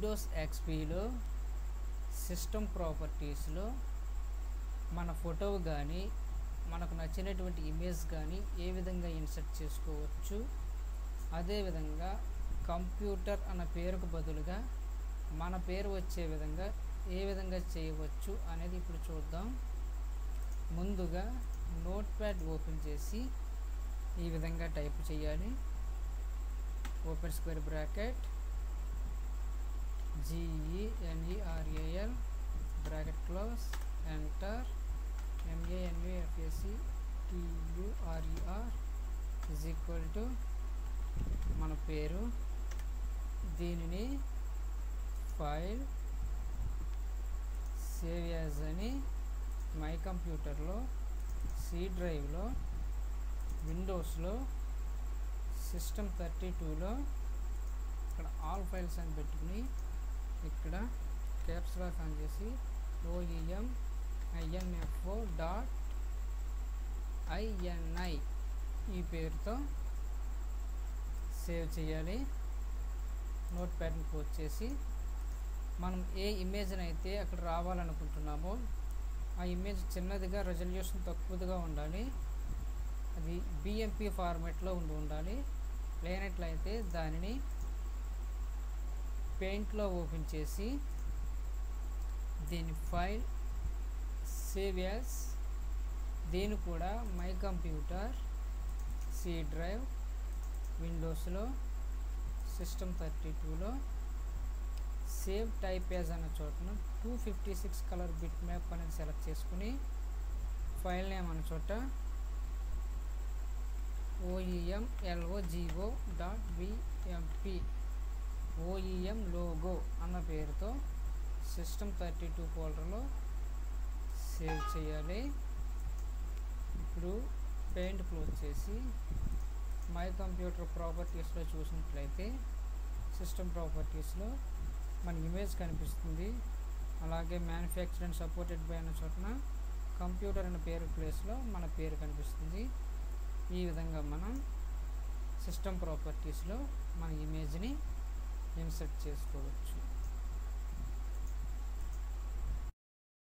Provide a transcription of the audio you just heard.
Windows ఎక్స్పీలో system ప్రాపర్టీస్లో మన photo కానీ మనకు నచ్చినటువంటి ఇమేజ్ కానీ ఏ విధంగా ఇన్సర్ట్ చేసుకోవచ్చు, అదేవిధంగా కంప్యూటర్ అన్న పేరుకు బదులుగా మన పేరు వచ్చే విధంగా ఏ విధంగా చేయవచ్చు అనేది ఇప్పుడు చూద్దాం. ముందుగా నోట్ ప్యాడ్ ఓపెన్ చేసి ఈ విధంగా టైప్ చేయాలి. Open square bracket GENERAL bracket close, enter, MANUFACTURER is equal to మన పేరు. దీనిని ఫైల్ సేవ్ యాజ్ అని మై కంప్యూటర్లో, సి డ్రైవ్లో, విండోస్లో, సిస్టమ్ 32లో ఇక్కడ ఆల్ ఫైల్స్ అని పెట్టుకుని ఇక్కడ క్యాప్స్ లాక్ ఆన్ చేసి OEMINFO.INI ఈ పేరుతో సేవ్ చేయాలి. నోట్ ప్యాడ్ని క్లోజ్ చేసి మనం ఏ ఇమేజ్ని అయితే అక్కడ రావాలనుకుంటున్నామో ఆ ఇమేజ్ చిన్నదిగా, రెజల్యూషన్ తక్కువగా ఉండాలి, అది BMP ఫార్మాట్లో ఉండాలి. లేనట్లయితే దానిని పెయింట్లో ఓపెన్ చేసి దీని ఫైల్ సేవ్ యాజ్, దీని కూడా మై కంప్యూటర్, సి డ్రైవ్, విండోస్లో, సిస్టమ్ 32లో సేవ్ టైప్ యాజ్ అన్న చోటన 256 కలర్ బిట్ మ్యాప్ అనేది సెలెక్ట్ చేసుకుని ఫైల్ నేమ్ అన్న చోట OEMLOGO.BMP OEM లోగో అన్న పేరుతో సిస్టమ్ 32 ఫోల్డర్లో సేవ్ చేయాలి. ఇప్పుడు పెయింట్ క్లోజ్ చేసి మై కంప్యూటర్ ప్రాపర్టీస్లో చూసినట్లయితే సిస్టమ్ ప్రాపర్టీస్లో మన ఇమేజ్ కనిపిస్తుంది. అలాగే మ్యానుఫ్యాక్చర్ అండ్ సపోర్టెడ్ బై అన్న చోటన కంప్యూటర్ అనే పేరు ప్లేస్లో మన పేరు కనిపిస్తుంది. ఈ విధంగా మనం సిస్టమ్ ప్రాపర్టీస్లో మన ఇమేజ్ని ఇన్సర్ట్ చేసుకోవచ్చు.